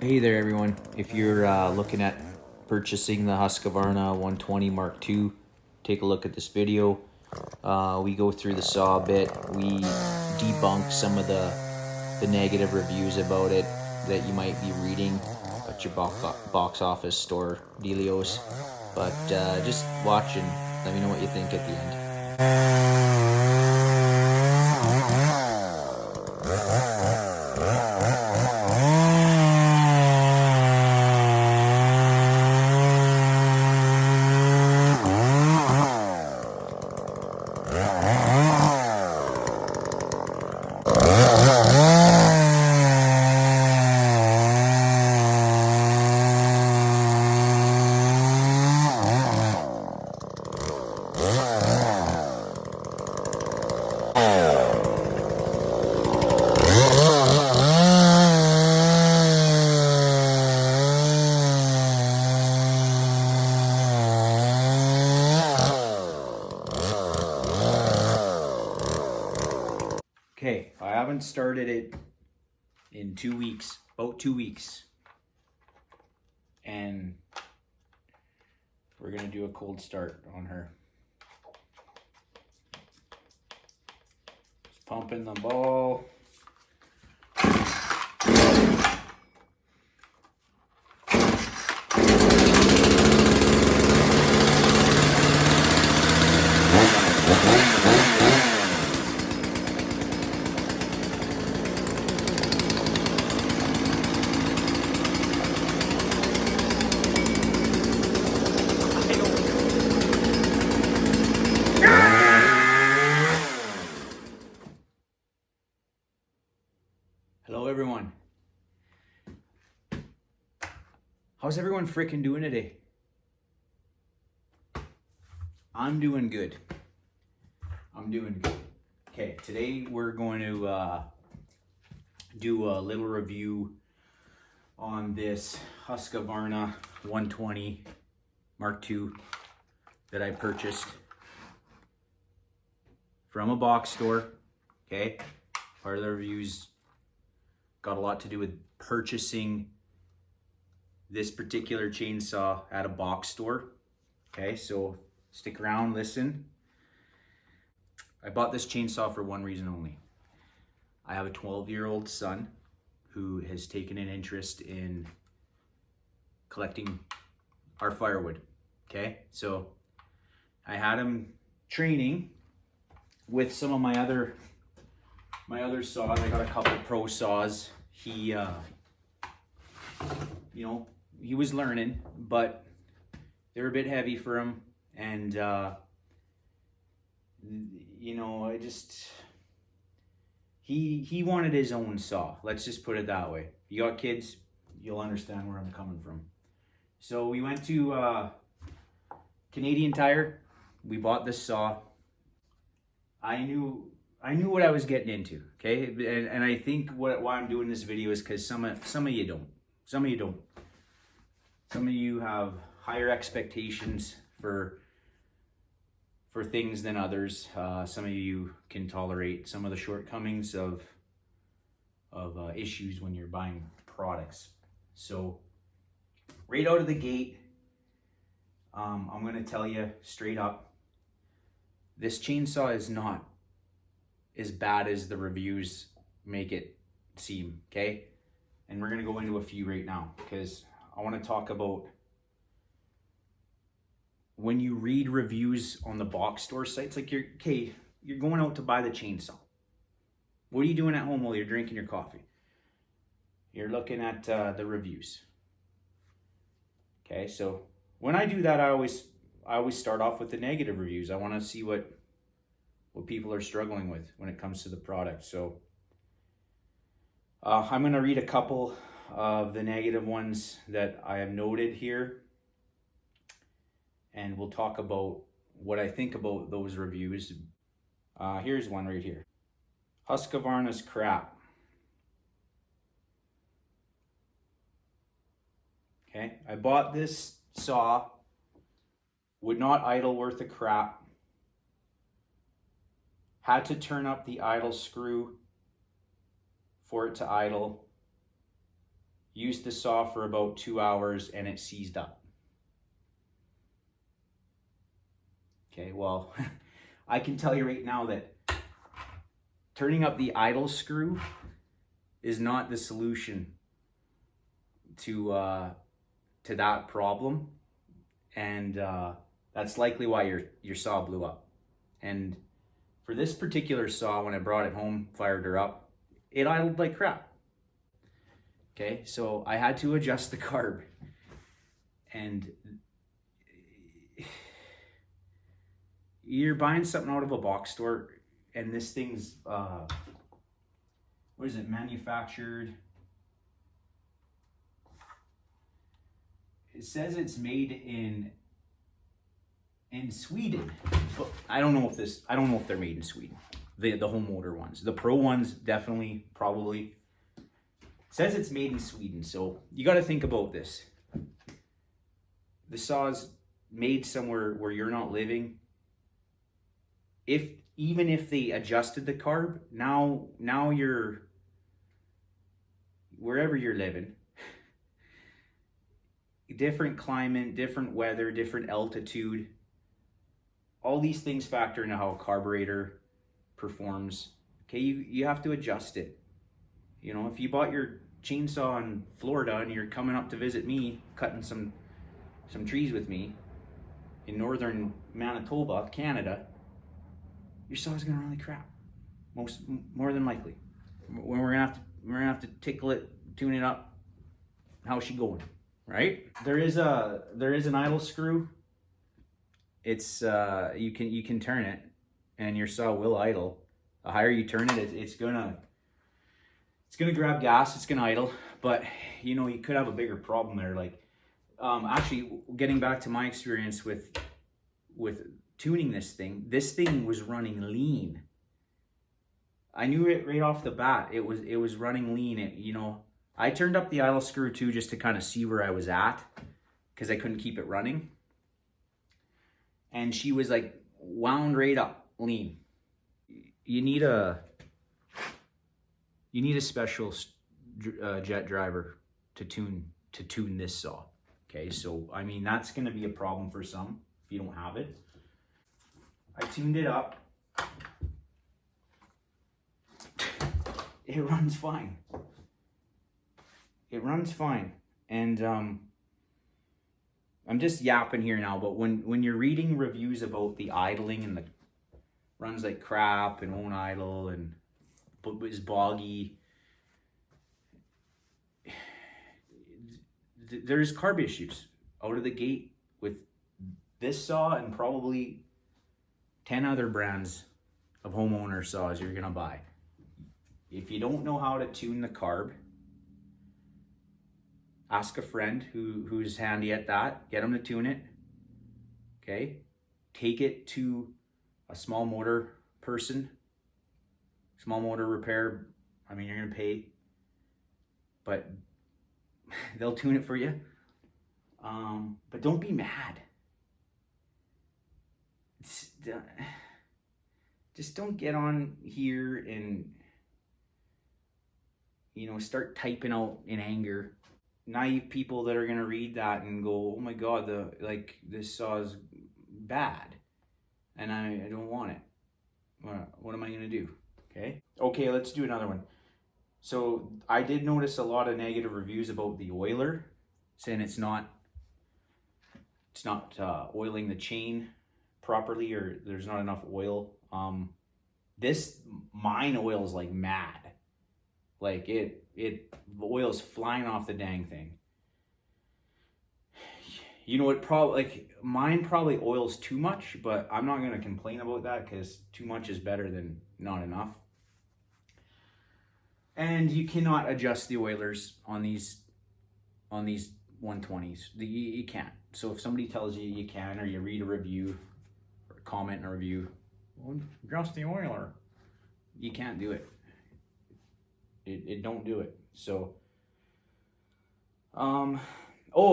Hey there everyone, if you're looking at purchasing the Husqvarna 120 Mark II, take a look at this video. We go through the saw a bit, we debunk some of the negative reviews about it that you might be reading at your box office store dealios. But just watch and let me know what you think at the end. Okay, I haven't started it in 2 weeks, about 2 weeks. And we're gonna do a cold start on her. Just pumping the ball. Hello everyone. How's everyone freaking doing today? I'm doing good. Okay, today we're going to do a little review on this Husqvarna 120 Mark II that I purchased from a box store. Okay, part of the reviews got a lot to do with purchasing this particular chainsaw at a box store. Okay, so stick around, listen. I bought this chainsaw for one reason only. I have a 12-year-old son who has taken an interest in collecting our firewood. Okay, so I had him training with some of my other saws. I got a couple pro saws. He he was learning, but they were a bit heavy for him, and he wanted his own saw. Let's just put it that way. If you got kids, you'll understand where I'm coming from. So we went to Canadian Tire. We bought this saw. I knew what I was getting into, okay? And I think why I'm doing this video is because some of you don't. Some of you have higher expectations for things than others. Some of you can tolerate some of the shortcomings of issues when you're buying products. So right out of the gate, I'm gonna tell you straight up, this chainsaw is not as bad as the reviews make it seem, okay? And we're gonna go into a few right now because I wanna talk about when you read reviews on the box store sites, like you're going out to buy the chainsaw. What are you doing at home while you're drinking your coffee? You're looking at the reviews. Okay, so when I do that, I always start off with the negative reviews. I wanna see what people are struggling with when it comes to the product. So I'm gonna read a couple of the negative ones that I have noted here, and we'll talk about what I think about those reviews. Here's one right here. Husqvarna's crap. Okay, I bought this saw, would not idle worth a crap. Had to turn up the idle screw for it to idle. Used the saw for about 2 hours and it seized up. Okay, well, I can tell you right now that turning up the idle screw is not the solution to that problem, and that's likely why your saw blew up. And for this particular saw, when I brought it home, fired her up, it idled like crap. Okay, so I had to adjust the carb, and you're buying something out of a box store, and this thing's what is it, manufactured? It says it's made in Sweden, but I don't know if they're made in Sweden. The home motor ones, the pro ones, definitely, probably. It says it's made in Sweden, so you got to think about this. The saw's made somewhere where you're not living. Even if they adjusted the carb, now you're wherever you're living. Different climate, different weather, different altitude. All these things factor into how a carburetor performs. Okay, you have to adjust it. You know, if you bought your chainsaw in Florida and you're coming up to visit me, cutting some trees with me in northern Manitoba, Canada, your saw is gonna run like crap. More than likely. We're gonna have to tickle it, tune it up. How's she going? Right? There is an idle screw. It's you can turn it, and your saw will idle. The higher you turn it, it's gonna grab gas. It's gonna idle, but you know, you could have a bigger problem there. Like, actually, getting back to my experience with tuning this thing was running lean. I knew it right off the bat. It was running lean. You know, I turned up the idle screw too, just to kind of see where I was at, because I couldn't keep it running. And she was like wound right up lean. You need a special jet driver to tune this saw. Okay, so I mean, that's going to be a problem for some if you don't have it. I tuned it up. It runs fine. It runs fine. And I'm just yapping here now, but when you're reading reviews about the idling and the runs like crap and won't idle and is boggy, there's carb issues out of the gate with this saw and probably 10 other brands of homeowner saws you're gonna buy. If you don't know how to tune the carb, ask a friend who's handy at that. Get them to tune it. Okay? Take it to a small motor person. Small motor repair. I mean, you're going to pay, but they'll tune it for you. But don't be mad. Just don't get on here and, you know, start typing out in anger. Naive people that are gonna read that and go, oh my god, this saw is bad and I don't want it. What am I gonna do? Okay, let's do another one. So I did notice a lot of negative reviews about the oiler, saying it's not oiling the chain properly, or there's not enough oil. Mine oils like mad. Like the oil's flying off the dang thing. You know, mine probably oils too much, but I'm not gonna complain about that because too much is better than not enough. And you cannot adjust the oilers on these 120s. You can't. So if somebody tells you you can, or you read a review or comment in a review, well, adjust the oiler, you can't do it. It don't do it. So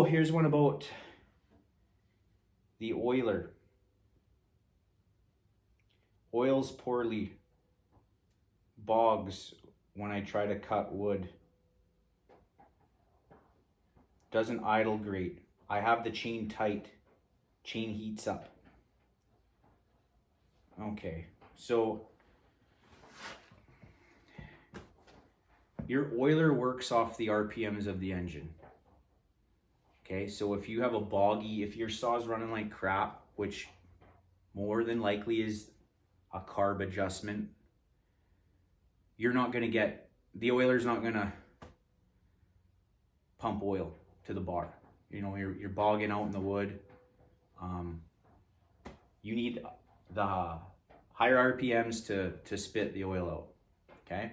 here's one about the oiler. Oils poorly, bogs when I try to cut wood. doesn't idle great. I have the chain tight. Chain heats up. Okay, so your oiler works off the RPMs of the engine. Okay, so if you have a boggy, if your saw's running like crap, which more than likely is a carb adjustment, you're not gonna get, the oiler's not gonna pump oil to the bar. You know, you're bogging out in the wood. You need the higher RPMs to spit the oil out, okay?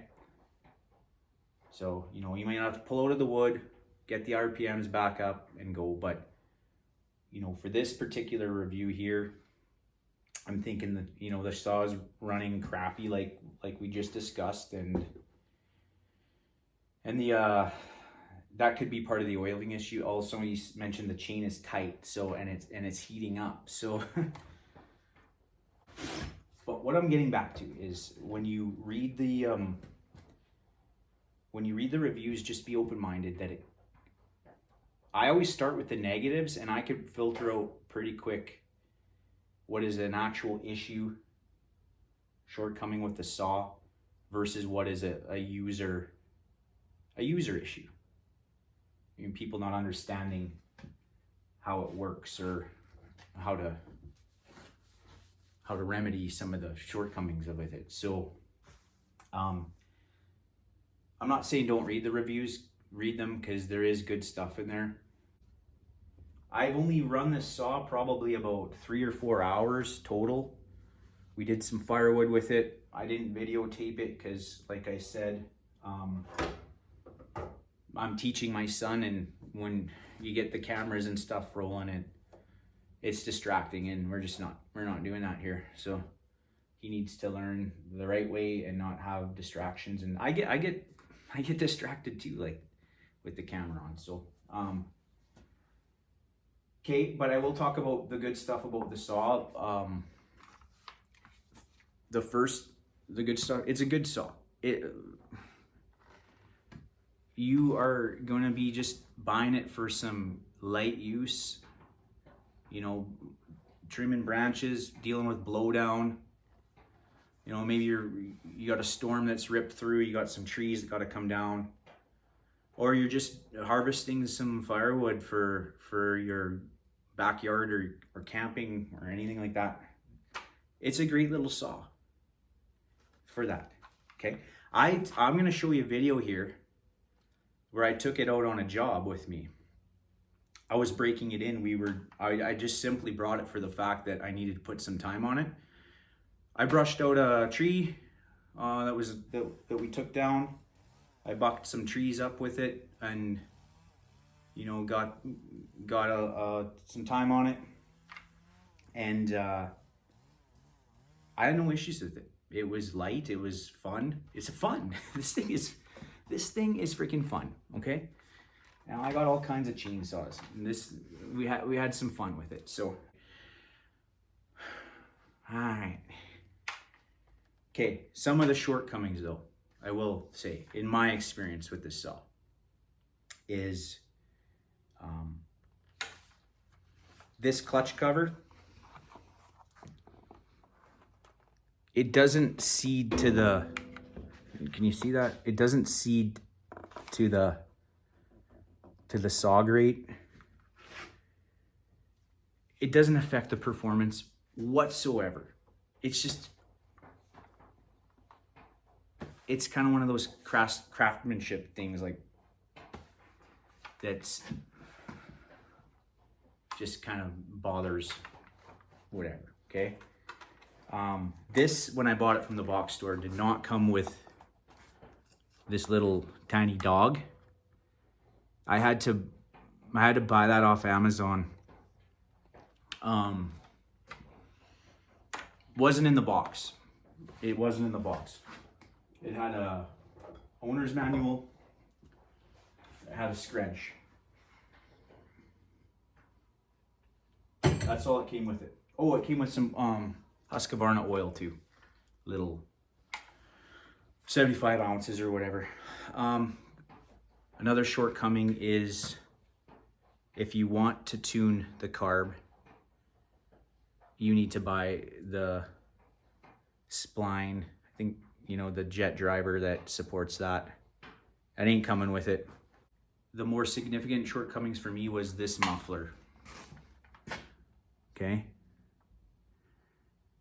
So, you know, you might have to pull out of the wood, get the RPMs back up and go, but, you know, for this particular review here, I'm thinking that, you know, the saw is running crappy like we just discussed, and the that could be part of the oiling issue. Also, you mentioned the chain is tight, so and it's heating up. So, but what I'm getting back to is when you read the reviews, just be open-minded that I always start with the negatives, and I could filter out pretty quick what is an actual issue, shortcoming with the saw, versus what is a user issue. I mean, people not understanding how it works or how to remedy some of the shortcomings of it. So I'm not saying don't read the reviews, read them, because there is good stuff in there. I've only run this saw probably about 3 or 4 hours total. We did some firewood with it. I didn't videotape it because, like I said, I'm teaching my son, and when you get the cameras and stuff rolling, it's distracting, and we're not doing that here. So he needs to learn the right way and not have distractions. And I get distracted too, like with the camera on. So okay, but I will talk about the good stuff about the saw. The good stuff, it's a good saw. You are going to be just buying it for some light use, you know, trimming branches, dealing with blowdown. You know, maybe you got a storm that's ripped through, you got some trees that got to come down, or you're just harvesting some firewood for your backyard or camping or anything like that. It's a great little saw for that. Okay, I'm going to show you a video here where I took it out on a job with me. I was breaking it in. I just simply brought it for the fact that I needed to put some time on it. I brushed out a tree that we took down. I bucked some trees up with it, and you know, got some time on it, and I had no issues with it. It was light. It was fun. It's fun. This thing is freaking fun. Okay. Now I got all kinds of chainsaws, and we had some fun with it. So, all right. Okay, some of the shortcomings, though, I will say, in my experience with this saw, is this clutch cover. It doesn't seed to the. Can you see that? It doesn't seed to the saw grate. It doesn't affect the performance whatsoever. It's just, it's kind of one of those craftsmanship things, like, that's just kind of bothers whatever, okay? This, when I bought it from the box store, did not come with this little tiny dog. I had to buy that off Amazon. Wasn't in the box. It wasn't in the box. It had a owner's manual. It had a scratch. That's all it came with it. Oh, it came with some Husqvarna oil too. Little 75 ounces or whatever. Another shortcoming is if you want to tune the carb, you need to buy the spline. I think, you know, the jet driver that supports that. It ain't coming with it. The more significant shortcomings for me was this muffler. Okay.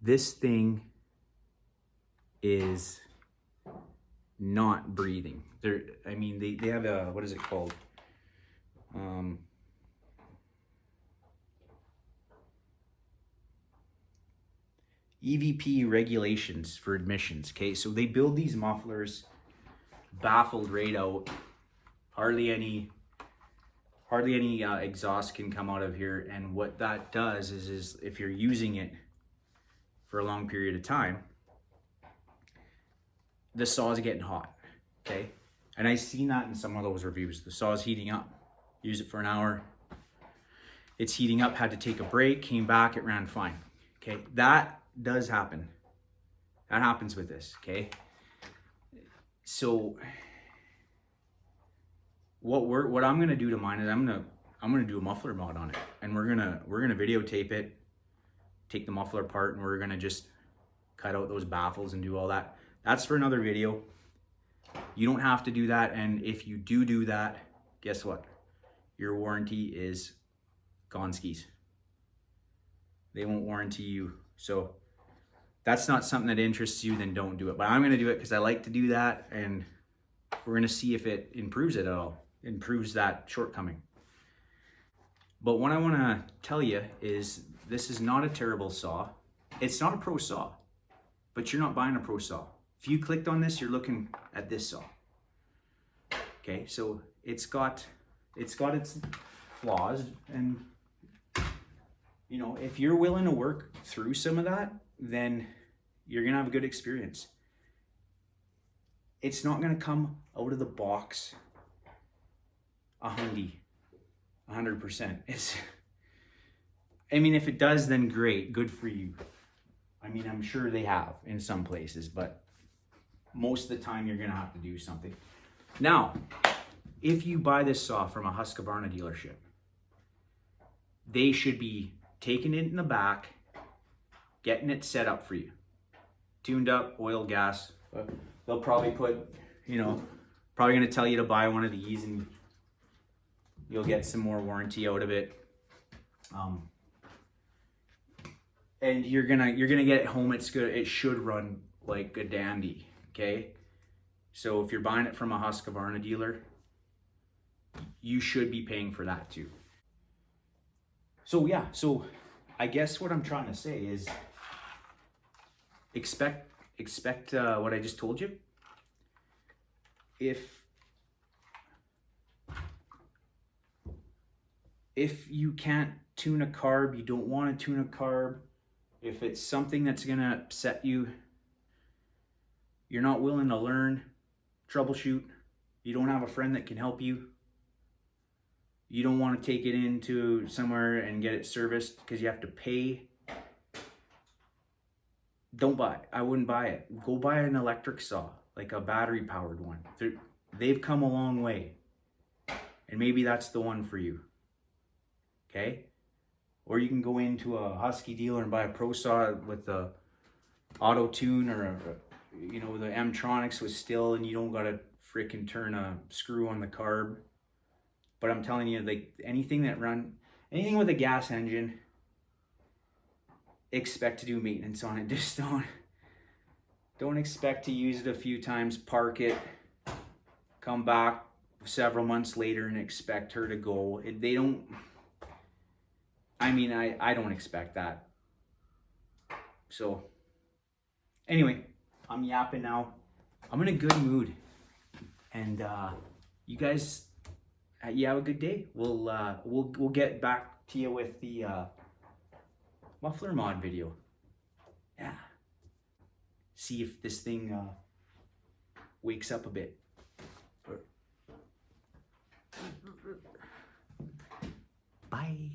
This thing is not breathing. I mean, they have a, what is it called? EVP regulations for emissions. Okay, so they build these mufflers baffled right out. Hardly any exhaust can come out of here. And what that does is if you're using it for a long period of time, the saw is getting hot. Okay, and I've seen that in some of those reviews. The saw is heating up. Use it for an hour. It's heating up. Had to take a break. Came back. It ran fine. Okay, that does happen. That happens with this. Okay, so what I'm gonna do to mine is I'm gonna do a muffler mod on it, and we're gonna videotape it, take the muffler apart, and we're gonna just cut out those baffles and do all that. That's for another video. You don't have to do that, and if you do that, guess what? Your warranty is gone skis. They won't warranty you. So that's not something that interests you, then don't do it. But I'm gonna do it because I like to do that, and we're gonna see if it improves it at all, improves that shortcoming. But what I wanna tell you is this is not a terrible saw. It's not a pro saw, but you're not buying a pro saw. If you clicked on this, you're looking at this saw. Okay, so it's got its flaws, and you know, if you're willing to work through some of that, then you're gonna have a good experience. It's not gonna come out of the box 100%. I mean, if it does, then great, good for you. I mean, I'm sure they have in some places, but most of the time you're gonna have to do something. Now, if you buy this saw from a Husqvarna dealership, they should be taking it in the back, getting it set up for you. Tuned up, oil, gas. They'll probably put, you know, probably gonna tell you to buy one of these and you'll get some more warranty out of it. And you're gonna get it home. It's good. It should run like a dandy. Okay. So if you're buying it from a Husqvarna dealer, you should be paying for that too. So yeah, so I guess what I'm trying to say is expect what I just told you. If you can't tune a carb, you don't want to tune a carb, if it's something that's gonna upset you, you're not willing to learn, troubleshoot, you don't have a friend that can help you, you don't want to take it into somewhere and get it serviced because you have to pay, don't buy it. I wouldn't buy it. Go buy an electric saw, like a battery powered one. They've come a long way, and maybe that's the one for you. Okay? Or you can go into a Husky dealer and buy a pro saw with the auto tune, or you know, the M-Tronics with still, and you don't gotta freaking turn a screw on the carb. But I'm telling you, like anything with a gas engine, expect to do maintenance on it. Just don't expect to use it a few times, park it, come back several months later and expect her to go. They don't, I mean, I don't expect that. So anyway, I'm yapping now. I'm in a good mood, and you guys, you have a good day. We'll get back to you with the muffler mod video. Yeah. See if this thing wakes up a bit. Bye.